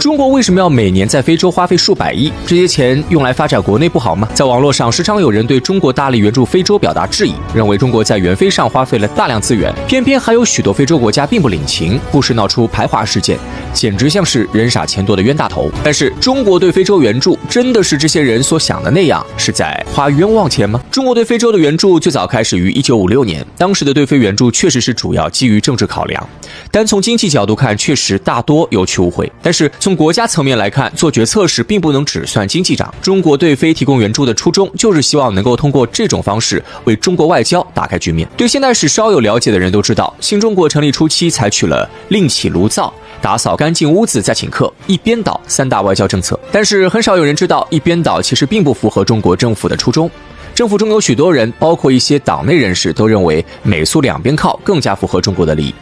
中国为什么要每年在非洲花费数百亿？这些钱用来发展国内不好吗？在网络上时常有人对中国大力援助非洲表达质疑，认为中国在援非上花费了大量资源，偏偏还有许多非洲国家并不领情，不时闹出排华事件，简直像是人傻钱多的冤大头。但是中国对非洲援助真的是这些人所想的那样，是在花冤枉钱吗？中国对非洲的援助最早开始于1956年，当时的对非援助确实是主要基于政治考量，单从经济角度看，确实大多有去无回。但是从国家层面来看，做决策时并不能只算经济账。中国对非提供援助的初衷，就是希望能够通过这种方式为中国外交打开局面。对现代史稍有了解的人都知道，新中国成立初期采取了另起炉灶、打扫干净屋子再请客、一边倒三大外交政策。但是很少有人知道，一边倒其实并不符合中国政府的初衷。政府中有许多人，包括一些党内人士，都认为美苏两边靠更加符合中国的利益。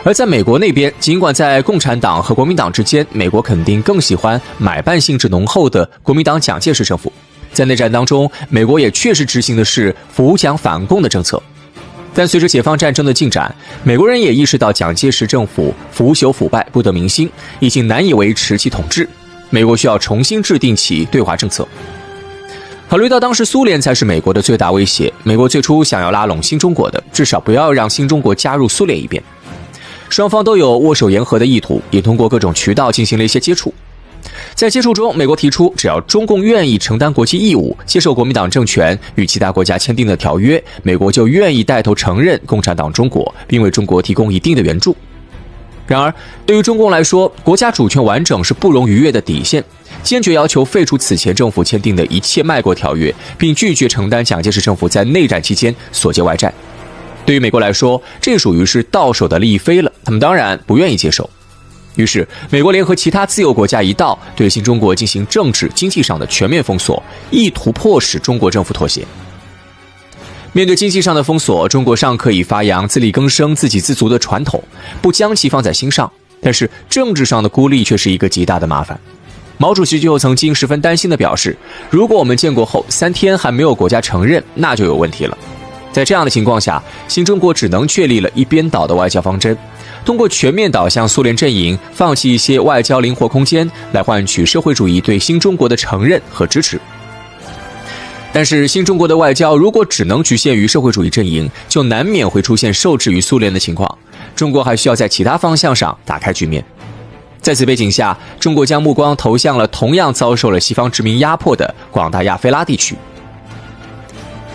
而在美国那边，尽管在共产党和国民党之间，美国肯定更喜欢买办性质浓厚的国民党蒋介石政府。在内战当中，美国也确实执行的是扶蒋反共的政策。但随着解放战争的进展，美国人也意识到蒋介石政府腐朽腐败，不得民心，已经难以维持其统治。美国需要重新制定其对华政策。考虑到当时苏联才是美国的最大威胁，美国最初想要拉拢新中国的，至少不要让新中国加入苏联一边。双方都有握手言和的意图，也通过各种渠道进行了一些接触。在接触中，美国提出，只要中共愿意承担国际义务，接受国民党政权与其他国家签订的条约，美国就愿意带头承认共产党中国，并为中国提供一定的援助。然而，对于中共来说，国家主权完整是不容逾越的底线，坚决要求废除此前政府签订的一切卖国条约，并拒绝承担蒋介石政府在内战期间所借外债。对于美国来说，这属于是到手的利益飞了，他们当然不愿意接受。于是，美国联合其他自由国家一道对新中国进行政治、经济上的全面封锁，意图迫使中国政府妥协。面对经济上的封锁，中国尚可以发扬自力更生、自给自足的传统，不将其放在心上；但是政治上的孤立却是一个极大的麻烦。毛主席就曾经十分担心地表示，如果我们建国后3天还没有国家承认，那就有问题了。在这样的情况下，新中国只能确立了一边倒的外交方针，通过全面倒向苏联阵营，放弃一些外交灵活空间，来换取社会主义对新中国的承认和支持。但是新中国的外交如果只能局限于社会主义阵营，就难免会出现受制于苏联的情况。中国还需要在其他方向上打开局面。在此背景下，中国将目光投向了同样遭受了西方殖民压迫的广大亚非拉地区。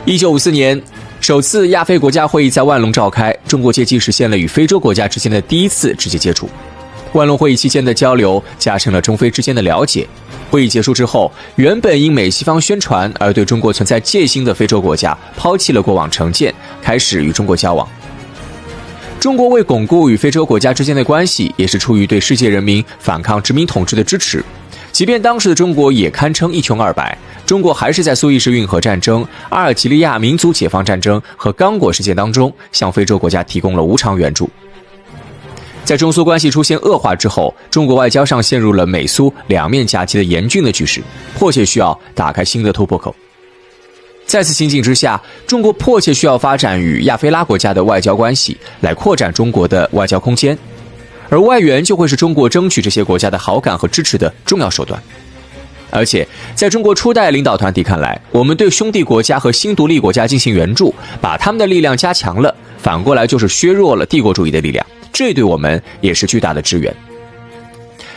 1954年，首次亚非国家会议在万隆召开，中国借机实现了与非洲国家之间的第一次直接接触。万隆会议期间的交流加深了中非之间的了解。会议结束之后，原本因美西方宣传而对中国存在戒心的非洲国家抛弃了过往成见，开始与中国交往。中国为巩固与非洲国家之间的关系，也是出于对世界人民反抗殖民统治的支持。即便当时的中国也堪称一穷二白，中国还是在苏伊士运河战争、阿尔及利亚民族解放战争和刚果事件当中，向非洲国家提供了无偿援助。在中苏关系出现恶化之后，中国外交上陷入了美苏两面夹击的严峻的局势，迫切需要打开新的突破口。在此情景之下，中国迫切需要发展与亚非拉国家的外交关系，来扩展中国的外交空间，而外援就会是中国争取这些国家的好感和支持的重要手段。而且在中国初代领导团体看来，我们对兄弟国家和新独立国家进行援助，把他们的力量加强了，反过来就是削弱了帝国主义的力量，这对我们也是巨大的支援。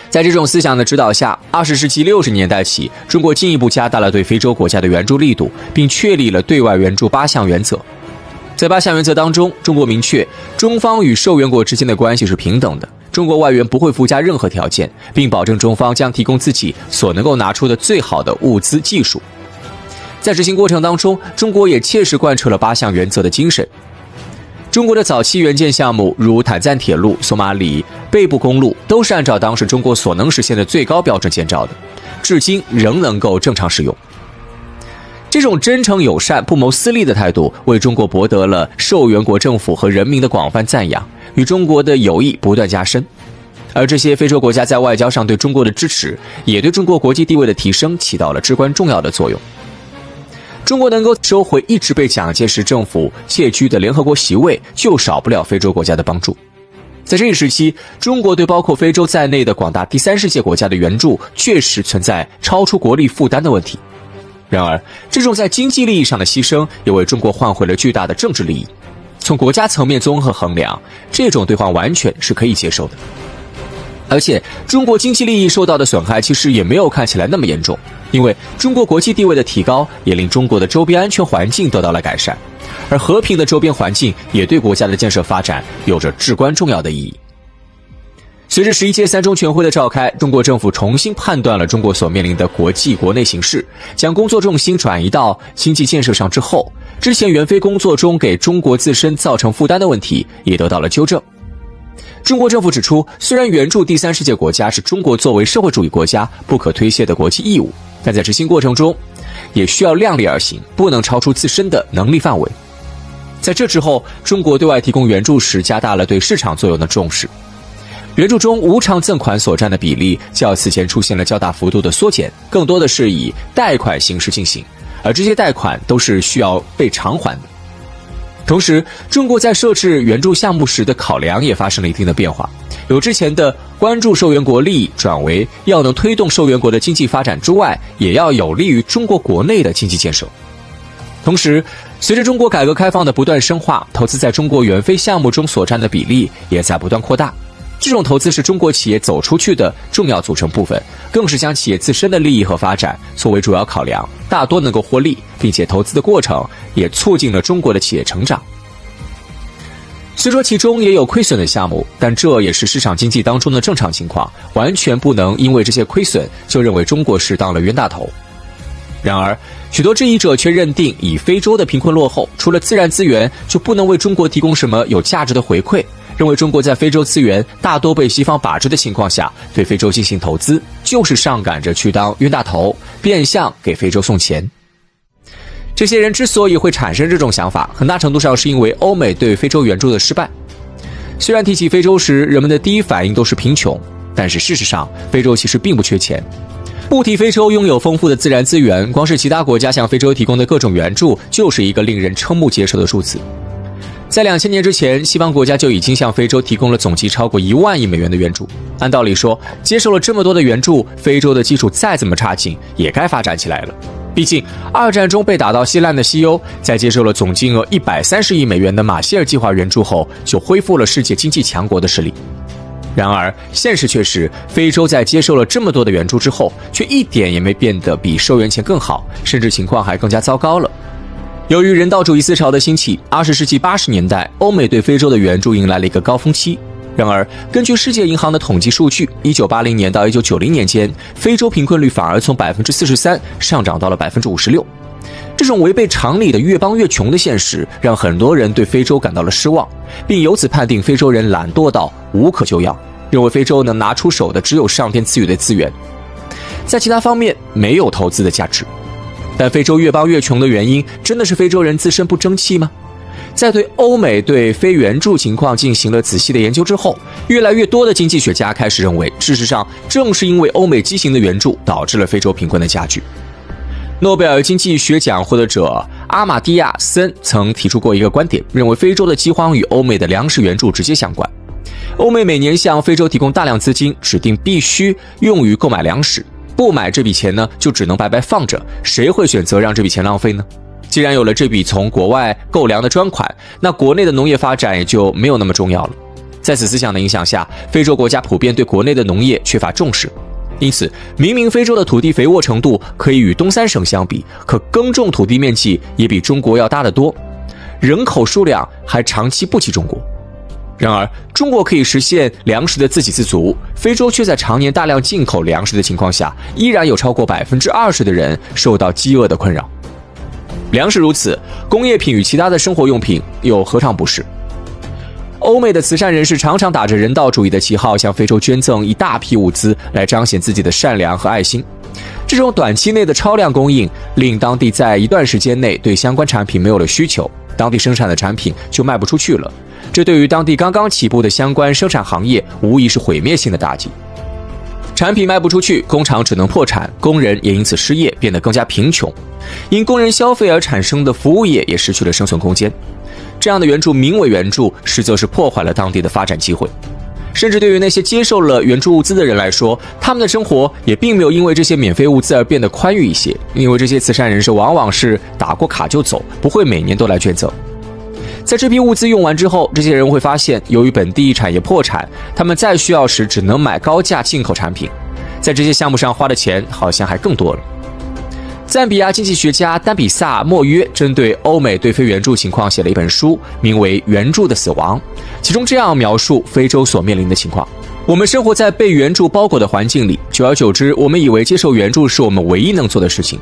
在这种思想的指导下，20世纪60年代起，中国进一步加大了对非洲国家的援助力度，并确立了对外援助8项原则。在8项原则当中，中国明确中方与受援国之间的关系是平等的，中国外援不会附加任何条件，并保证中方将提供自己所能够拿出的最好的物资技术。在执行过程当中，中国也切实贯彻了8项原则的精神。中国的早期援建项目，如坦赞铁路、索马里北部公路，都是按照当时中国所能实现的最高标准建造的，至今仍能够正常使用。这种真诚友善、不谋私利的态度，为中国博得了受援国政府和人民的广泛赞扬，与中国的友谊不断加深。而这些非洲国家在外交上对中国的支持，也对中国国际地位的提升起到了至关重要的作用。中国能够收回一直被蒋介石政府窃居的联合国席位，就少不了非洲国家的帮助。在这一时期，中国对包括非洲在内的广大第三世界国家的援助确实存在超出国力负担的问题。然而，这种在经济利益上的牺牲也为中国换回了巨大的政治利益。从国家层面综合衡量，这种兑换完全是可以接受的。而且，中国经济利益受到的损害其实也没有看起来那么严重，因为中国国际地位的提高也令中国的周边安全环境得到了改善，而和平的周边环境也对国家的建设发展有着至关重要的意义。随着11届三中全会的召开，中国政府重新判断了中国所面临的国际国内形势，将工作重心转移到经济建设上之后，之前援非工作中给中国自身造成负担的问题也得到了纠正。中国政府指出，虽然援助第三世界国家是中国作为社会主义国家不可推卸的国际义务，但在执行过程中也需要量力而行，不能超出自身的能力范围。在这之后，中国对外提供援助时加大了对市场作用的重视，援助中无偿赠款所占的比例较此前出现了较大幅度的缩减，更多的是以贷款形式进行，而这些贷款都是需要被偿还的。同时，中国在设置援助项目时的考量也发生了一定的变化，由之前的关注受援国利益转为要能推动受援国的经济发展之外，也要有利于中国国内的经济建设。同时，随着中国改革开放的不断深化，投资在中国援非项目中所占的比例也在不断扩大。这种投资是中国企业走出去的重要组成部分，更是将企业自身的利益和发展作为主要考量，大多能够获利，并且投资的过程也促进了中国的企业成长。虽说其中也有亏损的项目，但这也是市场经济当中的正常情况，完全不能因为这些亏损就认为中国是当了冤大头。然而，许多质疑者却认定，以非洲的贫困落后，除了自然资源就不能为中国提供什么有价值的回馈，认为中国在非洲资源大多被西方把持的情况下，对非洲进行投资，就是上赶着去当冤大头，变相给非洲送钱。这些人之所以会产生这种想法，很大程度上是因为欧美对非洲援助的失败。虽然提起非洲时，人们的第一反应都是贫穷，但是事实上，非洲其实并不缺钱。不提非洲拥有丰富的自然资源，光是其他国家向非洲提供的各种援助，就是一个令人瞠目结舌的数字。在2000年之前，西方国家就已经向非洲提供了总计超过1万亿美元的援助。按道理说，接受了这么多的援助，非洲的基础再怎么差劲，也该发展起来了。毕竟，二战中被打到稀烂的西欧，在接受了总金额130亿美元的马歇尔计划援助后，就恢复了世界经济强国的实力。然而，现实却是，非洲在接受了这么多的援助之后，却一点也没变得比收援前更好，甚至情况还更加糟糕了。由于人道主义思潮的兴起，20世纪80年代，欧美对非洲的援助迎来了一个高峰期。然而，根据世界银行的统计数据，1980年到1990年间，非洲贫困率反而从43%上涨到了56%。这种违背常理的越帮越穷的现实，让很多人对非洲感到了失望，并由此判定非洲人懒惰到无可救药，认为非洲能拿出手的只有上天赐予的资源，在其他方面没有投资的价值。但非洲越帮越穷的原因，真的是非洲人自身不争气吗？在对欧美对非援助情况进行了仔细的研究之后，越来越多的经济学家开始认为，事实上正是因为欧美畸形的援助，导致了非洲贫困的加剧。诺贝尔经济学奖获得者阿马蒂亚森曾提出过一个观点，认为非洲的饥荒与欧美的粮食援助直接相关。欧美每年向非洲提供大量资金，指定必须用于购买粮食，不买这笔钱呢，就只能白白放着，谁会选择让这笔钱浪费呢？既然有了这笔从国外购粮的专款，那国内的农业发展也就没有那么重要了。在此思想的影响下，非洲国家普遍对国内的农业缺乏重视，因此明明非洲的土地肥沃程度可以与东三省相比，可耕种土地面积也比中国要大得多，人口数量还长期不及中国。然而，中国可以实现粮食的自给自足，非洲却在常年大量进口粮食的情况下，依然有超过20%的人受到饥饿的困扰。粮食如此，工业品与其他的生活用品又何尝不是？欧美的慈善人士常常打着人道主义的旗号，向非洲捐赠一大批物资，来彰显自己的善良和爱心。这种短期内的超量供应，令当地在一段时间内对相关产品没有了需求，当地生产的产品就卖不出去了。这对于当地刚刚起步的相关生产行业，无疑是毁灭性的打击。产品卖不出去，工厂只能破产，工人也因此失业，变得更加贫穷。因工人消费而产生的服务业也失去了生存空间。这样的援助名为援助，实则是破坏了当地的发展机会。甚至对于那些接受了援助物资的人来说，他们的生活也并没有因为这些免费物资而变得宽裕一些，因为这些慈善人士往往是打过卡就走，不会每年都来捐赠。在这批物资用完之后，这些人会发现，由于本地产业破产，他们再需要时只能买高价进口产品，在这些项目上花的钱好像还更多了。赞比亚经济学家丹比萨·莫约针对欧美对非援助情况写了一本书，名为《援助的死亡》，其中这样描述非洲所面临的情况：我们生活在被援助包裹的环境里，久而久之，我们以为接受援助是我们唯一能做的事情。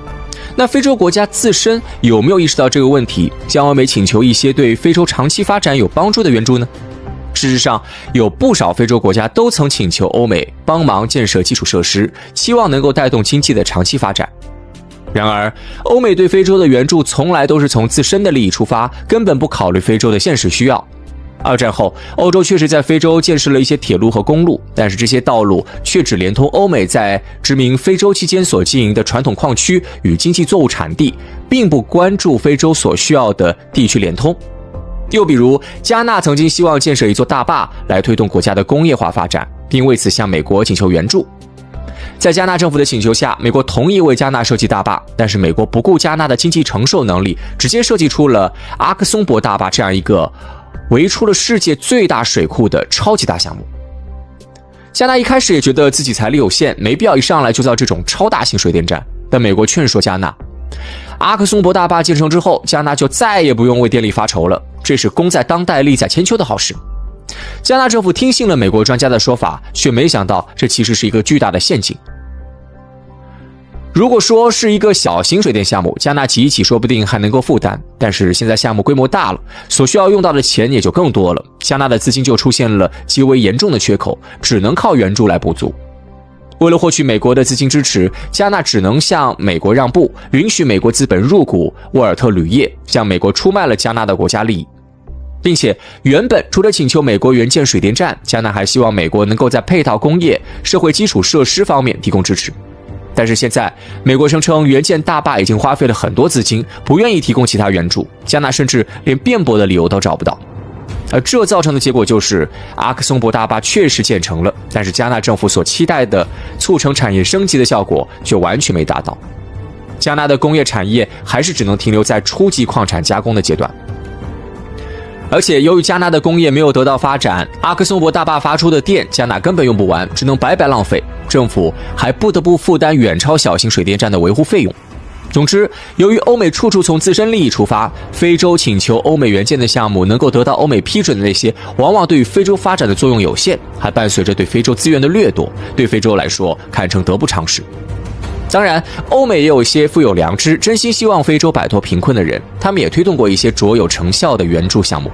那非洲国家自身有没有意识到这个问题，向欧美请求一些对非洲长期发展有帮助的援助呢？事实上，有不少非洲国家都曾请求欧美帮忙建设基础设施，期望能够带动经济的长期发展。然而，欧美对非洲的援助从来都是从自身的利益出发，根本不考虑非洲的现实需要。二战后，欧洲确实在非洲建设了一些铁路和公路，但是这些道路却只连通欧美在殖民非洲期间所经营的传统矿区与经济作物产地，并不关注非洲所需要的地区联通。又比如，加纳曾经希望建设一座大坝来推动国家的工业化发展，并为此向美国请求援助。在加纳政府的请求下，美国同意为加纳设计大坝，但是美国不顾加纳的经济承受能力，直接设计出了阿克松博大坝这样一个围出了世界最大水库的超级大项目。加纳一开始也觉得自己财力有限，没必要一上来就造这种超大型水电站，但美国劝说加纳，阿克松博大坝建成之后，加纳就再也不用为电力发愁了，这是功在当代利在千秋的好事。加纳政府听信了美国专家的说法，却没想到这其实是一个巨大的陷阱。如果说是一个小型水电项目，加纳挤一挤说不定还能够负担，但是现在项目规模大了，所需要用到的钱也就更多了，加纳的资金就出现了极为严重的缺口，只能靠援助来补足。为了获取美国的资金支持，加纳只能向美国让步，允许美国资本入股沃尔特铝业，向美国出卖了加纳的国家利益。并且原本除了请求美国援建水电站，加纳还希望美国能够在配套工业、社会基础设施方面提供支持。但是现在，美国声称援建大坝已经花费了很多资金，不愿意提供其他援助，加纳甚至连辩驳的理由都找不到。而这造成的结果就是，阿克松博大坝确实建成了，但是加纳政府所期待的促成产业升级的效果却完全没达到。加纳的工业产业还是只能停留在初级矿产加工的阶段。而且由于加纳的工业没有得到发展，阿克松博大坝发出的电加纳根本用不完，只能白白浪费，政府还不得不负担远超小型水电站的维护费用。总之，由于欧美处处从自身利益出发，非洲请求欧美援建的项目能够得到欧美批准的那些，往往对于非洲发展的作用有限，还伴随着对非洲资源的掠夺，对非洲来说堪称得不偿失。当然，欧美也有一些富有良知、真心希望非洲摆脱贫困的人，他们也推动过一些卓有成效的援助项目。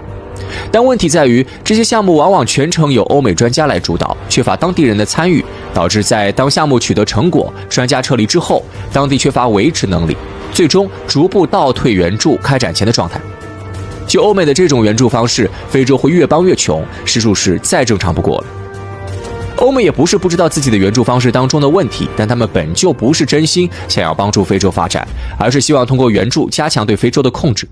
但问题在于，这些项目往往全程由欧美专家来主导，缺乏当地人的参与，导致在当项目取得成果、专家撤离之后，当地缺乏维持能力，最终逐步倒退援助开展前的状态。就欧美的这种援助方式，非洲会越帮越穷，实属是再正常不过了。欧美也不是不知道自己的援助方式当中的问题，但他们本就不是真心想要帮助非洲发展，而是希望通过援助加强对非洲的控制。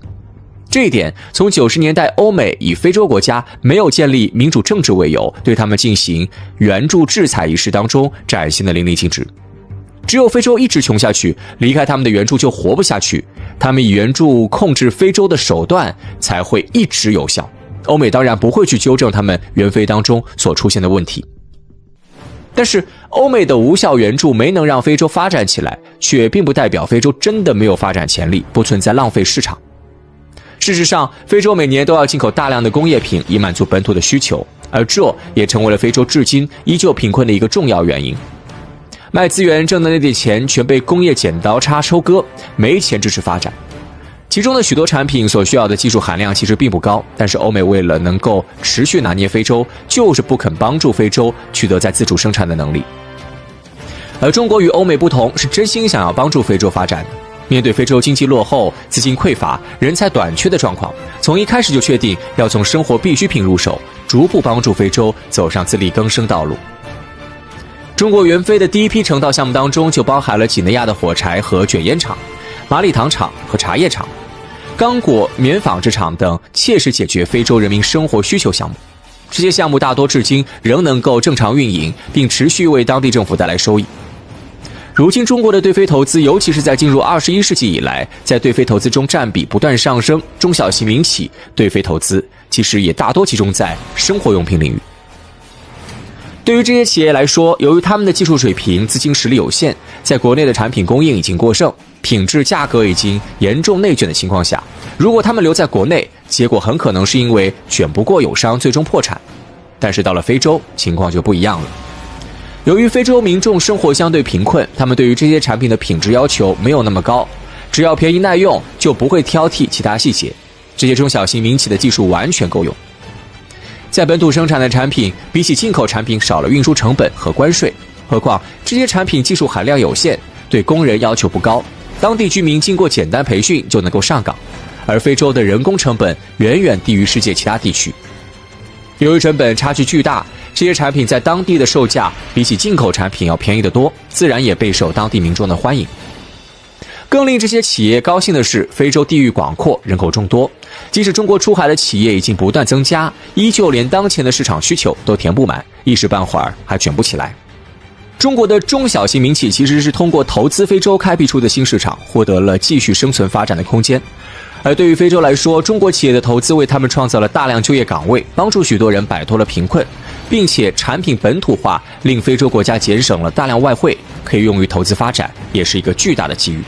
这一点从90年代欧美以非洲国家没有建立民主政治为由，对他们进行援助制裁一事当中展现得淋漓尽致。只有非洲一直穷下去，离开他们的援助就活不下去，他们以援助控制非洲的手段才会一直有效。欧美当然不会去纠正他们援非当中所出现的问题。但是欧美的无效援助没能让非洲发展起来，却并不代表非洲真的没有发展潜力，不存在浪费市场。事实上，非洲每年都要进口大量的工业品以满足本土的需求，而这也成为了非洲至今依旧贫困的一个重要原因。卖资源挣的那点钱全被工业剪刀差收割，没钱支持发展。其中的许多产品所需要的技术含量其实并不高，但是欧美为了能够持续拿捏非洲，就是不肯帮助非洲取得在自主生产的能力。而中国与欧美不同，是真心想要帮助非洲发展的。面对非洲经济落后、资金匮乏、人才短缺的状况，从一开始就确定要从生活必需品入手，逐步帮助非洲走上自力更生道路。中国援非的第一批成道项目当中，就包含了几内亚的火柴和卷烟厂、马里糖厂和茶叶厂、刚果棉纺织厂等切实解决非洲人民生活需求项目。这些项目大多至今仍能够正常运营，并持续为当地政府带来收益。如今中国的对非投资，尤其是在进入21世纪以来，在对非投资中占比不断上升，中小型民企对非投资其实也大多集中在生活用品领域。对于这些企业来说，由于他们的技术水平、资金实力有限，在国内的产品供应已经过剩，品质价格已经严重内卷的情况下，如果他们留在国内，结果很可能是因为卷不过友商最终破产。但是到了非洲，情况就不一样了。由于非洲民众生活相对贫困，他们对于这些产品的品质要求没有那么高，只要便宜耐用，就不会挑剔其他细节。这些中小型民企的技术完全够用。在本土生产的产品比起进口产品少了运输成本和关税，何况这些产品技术含量有限，对工人要求不高，当地居民经过简单培训就能够上岗，而非洲的人工成本远远低于世界其他地区。由于成本差距巨大，这些产品在当地的售价比起进口产品要便宜得多，自然也备受当地民众的欢迎。更令这些企业高兴的是，非洲地域广阔，人口众多，即使中国出海的企业已经不断增加，依旧连当前的市场需求都填不满，一时半会儿还卷不起来。中国的中小型民企其实是通过投资非洲开辟出的新市场，获得了继续生存发展的空间。而对于非洲来说，中国企业的投资为他们创造了大量就业岗位，帮助许多人摆脱了贫困，并且产品本土化，令非洲国家节省了大量外汇，可以用于投资发展，也是一个巨大的机遇。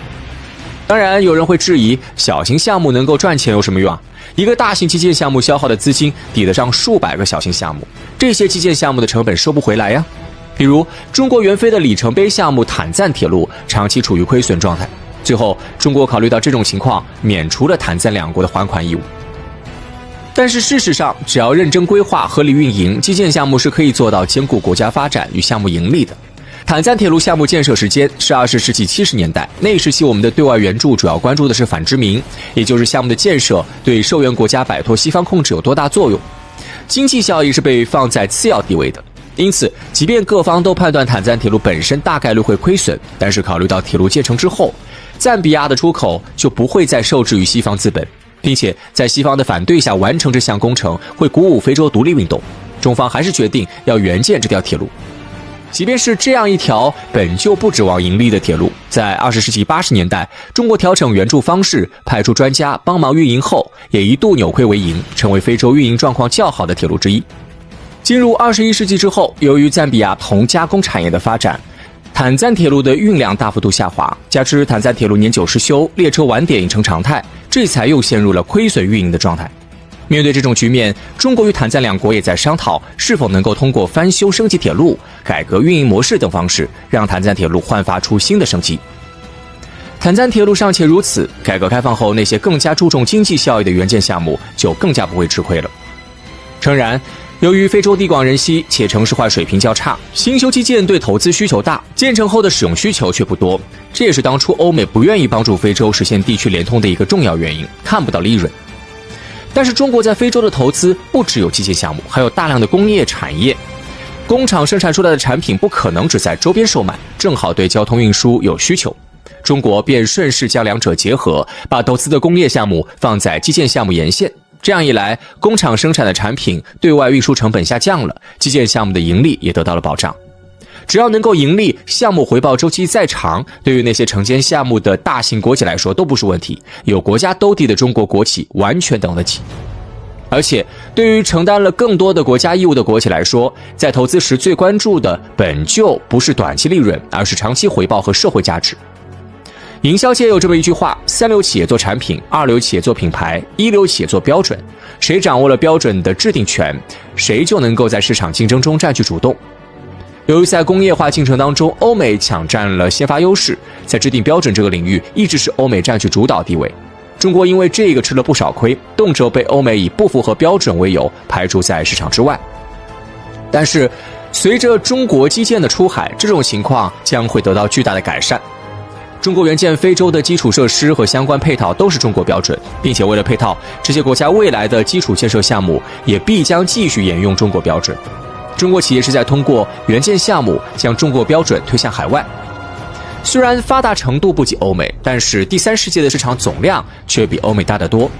当然，有人会质疑，小型项目能够赚钱有什么用啊？一个大型基建项目消耗的资金抵得上数百个小型项目，这些基建项目的成本收不回来呀。比如中国援非的里程碑项目坦赞铁路长期处于亏损状态，最后中国考虑到这种情况，免除了坦赞两国的还款义务。但是事实上，只要认真规划、合理运营，基建项目是可以做到兼顾国家发展与项目盈利的。坦赞铁路项目建设时间是20世纪70年代，那时期我们的对外援助主要关注的是反殖民，也就是项目的建设对受援国家摆脱西方控制有多大作用，经济效益是被放在次要地位的。因此，即便各方都判断坦赞铁路本身大概率会亏损，但是考虑到铁路建成之后，赞比亚的出口就不会再受制于西方资本，并且在西方的反对下完成这项工程会鼓舞非洲独立运动，中方还是决定要援建这条铁路。即便是这样一条本就不指望盈利的铁路，在20世纪80年代，中国调整援助方式，派出专家帮忙运营后，也一度扭亏为盈，成为非洲运营状况较好的铁路之一。进入21世纪之后，由于赞比亚铜加工产业的发展，坦赞铁路的运量大幅度下滑，加之坦赞铁路年久失修，列车晚点已成常态，这才又陷入了亏损运营的状态。面对这种局面，中国与坦赞两国也在商讨是否能够通过翻修升级铁路、改革运营模式等方式，让坦赞铁路焕发出新的生机。坦赞铁路尚且如此，改革开放后那些更加注重经济效益的援建项目就更加不会吃亏了。诚然，由于非洲地广人稀且城市化水平较差，新修基建对投资需求大，建成后的使用需求却不多，这也是当初欧美不愿意帮助非洲实现地区联通的一个重要原因，看不到利润。但是中国在非洲的投资不只有基建项目，还有大量的工业产业，工厂生产出来的产品不可能只在周边售卖，正好对交通运输有需求，中国便顺势将两者结合，把投资的工业项目放在基建项目沿线。这样一来，工厂生产的产品对外运输成本下降了，基建项目的盈利也得到了保障。只要能够盈利，项目回报周期再长，对于那些承建项目的大型国企来说都不是问题，有国家兜底的中国国企完全等得起。而且对于承担了更多的国家义务的国企来说，在投资时最关注的本就不是短期利润，而是长期回报和社会价值。营销界有这么一句话，三流企业做产品，二流企业做品牌，一流企业做标准，谁掌握了标准的制定权，谁就能够在市场竞争中占据主动。由于在工业化进程当中，欧美抢占了先发优势，在制定标准这个领域一直是欧美占据主导地位。中国因为这个吃了不少亏，动辄被欧美以不符合标准为由排除在市场之外。但是随着中国基建的出海，这种情况将会得到巨大的改善。中国援建非洲的基础设施和相关配套都是中国标准，并且为了配套，这些国家未来的基础建设项目也必将继续沿用中国标准。中国企业是在通过援建项目将中国标准推向海外。虽然发达程度不及欧美，但是第三世界的市场总量却比欧美大得多。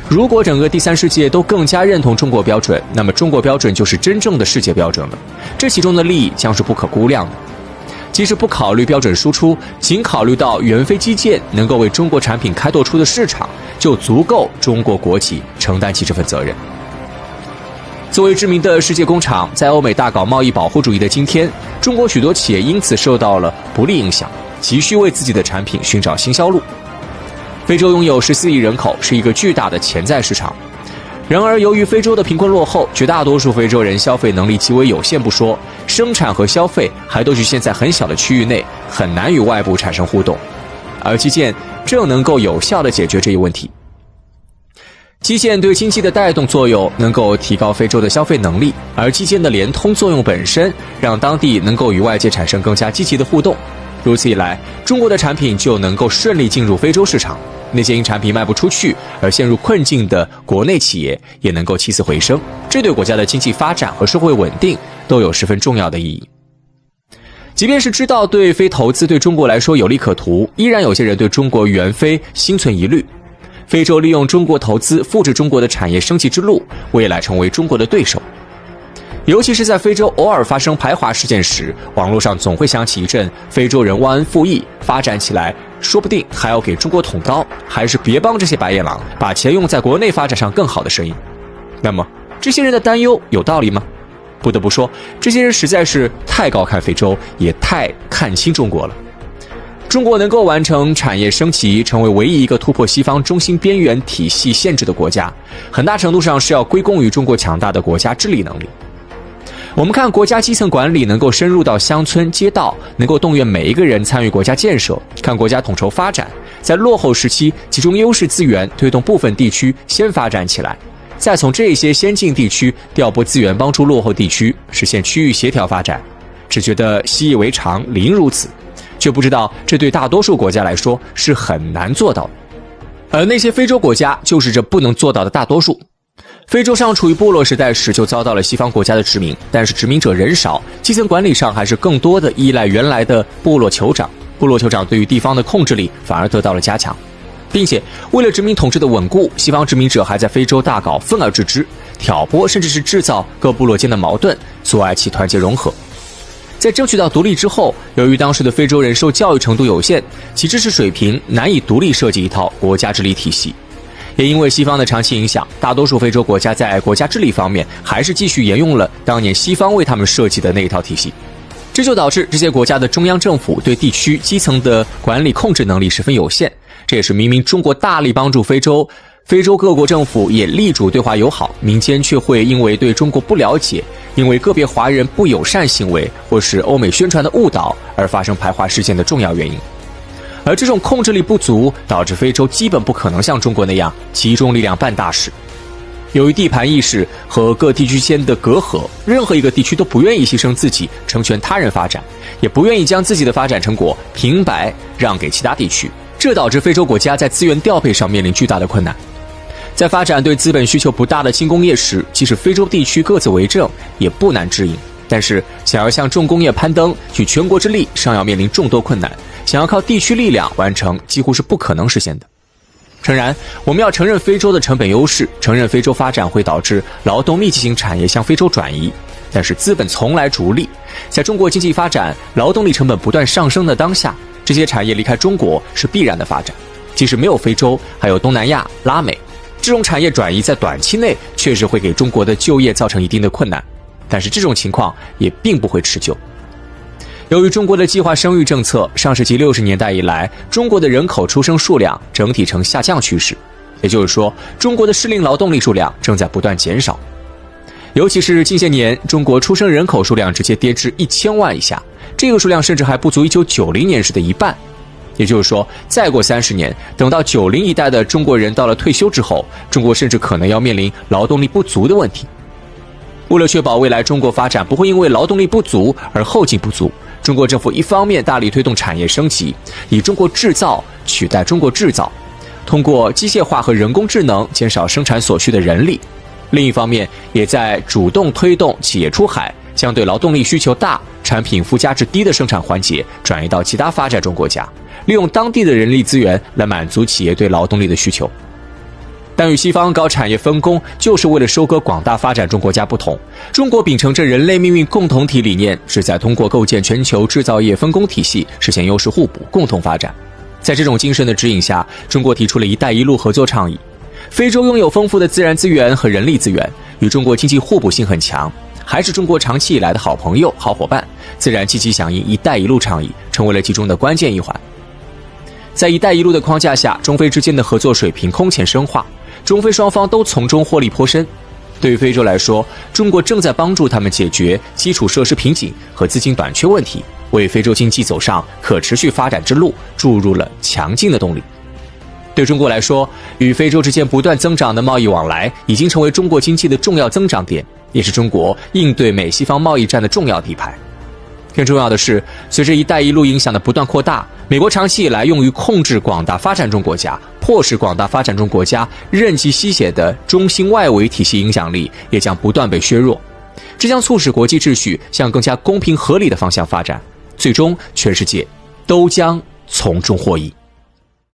如果整个第三世界都更加认同中国标准，那么中国标准就是真正的世界标准了，这其中的利益将是不可估量的。即使不考虑标准输出，仅考虑到援非基建能够为中国产品开拓出的市场，就足够中国国企承担起这份责任。作为知名的世界工厂，在欧美大搞贸易保护主义的今天，中国许多企业因此受到了不利影响，急需为自己的产品寻找新销路。非洲拥有14亿人口，是一个巨大的潜在市场。然而，由于非洲的贫困落后，绝大多数非洲人消费能力极为有限不说，生产和消费还都局限在很小的区域内，很难与外部产生互动。而基建正能够有效地解决这一问题。基建对经济的带动作用能够提高非洲的消费能力，而基建的联通作用本身让当地能够与外界产生更加积极的互动。如此一来，中国的产品就能够顺利进入非洲市场，那些因产品卖不出去而陷入困境的国内企业也能够起死回生，这对国家的经济发展和社会稳定都有十分重要的意义。即便是知道对非投资对中国来说有利可图，依然有些人对中国援非心存疑虑。非洲利用中国投资复制中国的产业升级之路，未来成为中国的对手。尤其是在非洲偶尔发生排华事件时，网络上总会响起一阵非洲人忘恩负义，发展起来说不定还要给中国捅刀，还是别帮这些白眼狼，把钱用在国内发展上更好的声音。那么这些人的担忧有道理吗？不得不说，这些人实在是太高看非洲，也太看清中国了。中国能够完成产业升级，成为唯一一个突破西方中心边缘体系限制的国家，很大程度上是要归功于中国强大的国家治理能力。我们看国家基层管理能够深入到乡村街道，能够动员每一个人参与国家建设，看国家统筹发展，在落后时期集中优势资源，推动部分地区先发展起来，再从这些先进地区调拨资源帮助落后地区，实现区域协调发展。只觉得习以为常，理应如此，却不知道这对大多数国家来说是很难做到的。而那些非洲国家就是这不能做到的大多数。非洲尚处于部落时代时就遭到了西方国家的殖民，但是殖民者人少，基层管理上还是更多的依赖原来的部落酋长，部落酋长对于地方的控制力反而得到了加强，并且为了殖民统治的稳固，西方殖民者还在非洲大搞分而治之，挑拨甚至是制造各部落间的矛盾，阻碍其团结融合。在争取到独立之后，由于当时的非洲人受教育程度有限，其知识水平难以独立设计一套国家治理体系。也因为西方的长期影响，大多数非洲国家在国家治理方面还是继续沿用了当年西方为他们设计的那一套体系，这就导致这些国家的中央政府对地区基层的管理控制能力十分有限。这也是明明中国大力帮助非洲各国政府也力主对华友好，民间却会因为对中国不了解，因为个别华人不友善行为，或是欧美宣传的误导而发生排华事件的重要原因。而这种控制力不足，导致非洲基本不可能像中国那样集中力量办大事。由于地盘意识和各地区间的隔阂，任何一个地区都不愿意牺牲自己成全他人发展，也不愿意将自己的发展成果平白让给其他地区，这导致非洲国家在资源调配上面临巨大的困难。在发展对资本需求不大的轻工业时，即使非洲地区各自为政，也不难适应。但是想要向重工业攀登，举全国之力，尚要面临众多困难，想要靠地区力量完成，几乎是不可能实现的。诚然，我们要承认非洲的成本优势，承认非洲发展会导致劳动密集型产业向非洲转移，但是资本从来逐利，在中国经济发展、劳动力成本不断上升的当下，这些产业离开中国是必然的发展。即使没有非洲，还有东南亚、拉美，这种产业转移在短期内确实会给中国的就业造成一定的困难，但是这种情况也并不会持久。由于中国的计划生育政策，上世纪60年代以来，中国的人口出生数量整体呈下降趋势，也就是说，中国的适龄劳动力数量正在不断减少。尤其是近些年，中国出生人口数量直接跌至1000万以下，这个数量甚至还不足1990年时的一半。也就是说，再过30年，等到90一代的中国人到了退休之后，中国甚至可能要面临劳动力不足的问题。为了确保未来中国发展不会因为劳动力不足而后劲不足，中国政府一方面大力推动产业升级，以中国制造取代中国制造，通过机械化和人工智能减少生产所需的人力；另一方面，也在主动推动企业出海，将对劳动力需求大、产品附加值低的生产环节转移到其他发展中国家，利用当地的人力资源来满足企业对劳动力的需求。但与西方搞产业分工就是为了收割广大发展中国家不同，中国秉承着人类命运共同体理念，旨在通过构建全球制造业分工体系，实现优势互补、共同发展。在这种精神的指引下，中国提出了"一带一路"合作倡议。非洲拥有丰富的自然资源和人力资源，与中国经济互补性很强，还是中国长期以来的好朋友、好伙伴，自然积极响应"一带一路"倡议，成为了其中的关键一环。在"一带一路"的框架下，中非之间的合作水平空前深化，中非双方都从中获利颇深。对于非洲来说，中国正在帮助他们解决基础设施瓶颈和资金短缺问题，为非洲经济走上可持续发展之路注入了强劲的动力。对中国来说，与非洲之间不断增长的贸易往来已经成为中国经济的重要增长点，也是中国应对美西方贸易战的重要底牌。更重要的是，随着"一带一路"影响的不断扩大，美国长期以来用于控制广大发展中国家、迫使广大发展中国家任其吸血的中心外围体系影响力也将不断被削弱，这将促使国际秩序向更加公平合理的方向发展，最终全世界都将从中获益。